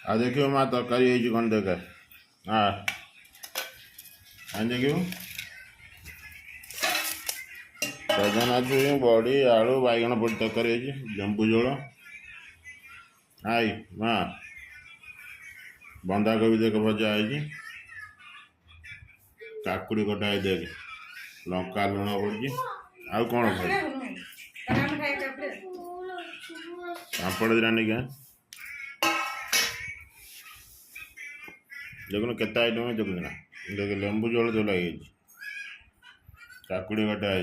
आ देखियो माँ तरकारी है कौन देख हाँ देखियो सजना छुई बड़ी आलू बैगण पड़ी तरकारी है जंबू झोल आई माँ बंधाकोबी देख भजा है काकुड़ी कटा है देख लंका लुण पड़ी आउ कौन खाई पापड़ दिना नहीं क्या देखो केता आइटम है देखना देख लेंबू झोल तो लगे काकुड़ी कटा है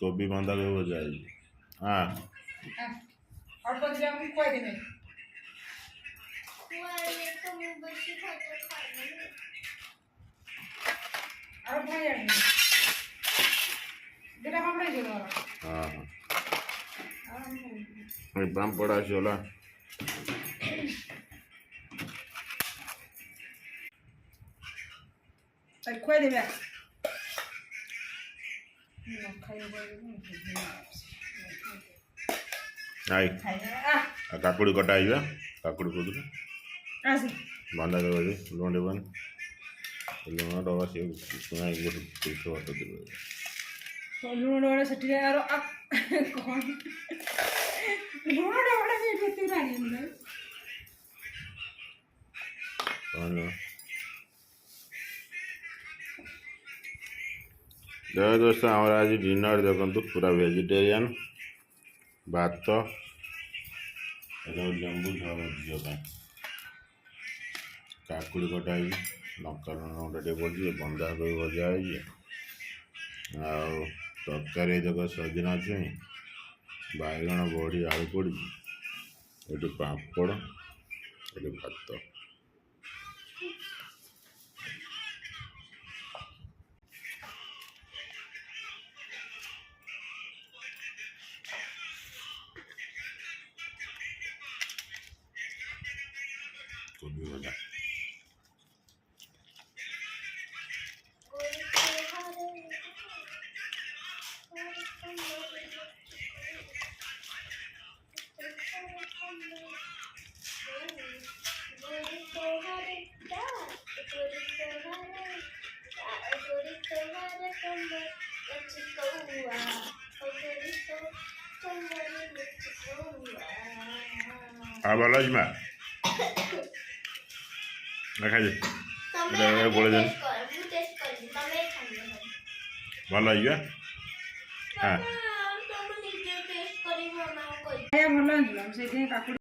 कोबी बंधा कोबी भजा है हाँ हाँ पापड़ आसला खुआ देवे आई काकुड़ी कटा है काकुड़ी को बंधा कोबी लुण बन लुण डबा से लुण डबा से कौन लुण डबा जय दोस्तों हमारा आज डिनर देखो पूरा वेजिटेरियन भात लेंबू झोल झील काकुड़ी कटा है लंका लुण टे पड़ी बंधा कोबी भजा है तरकारी देख सजना छुई बैगण बड़ी आलू पड़ी ये पापड़ ये भात कोबी भजा भल अच्छे खाई बोले भल हाँ भल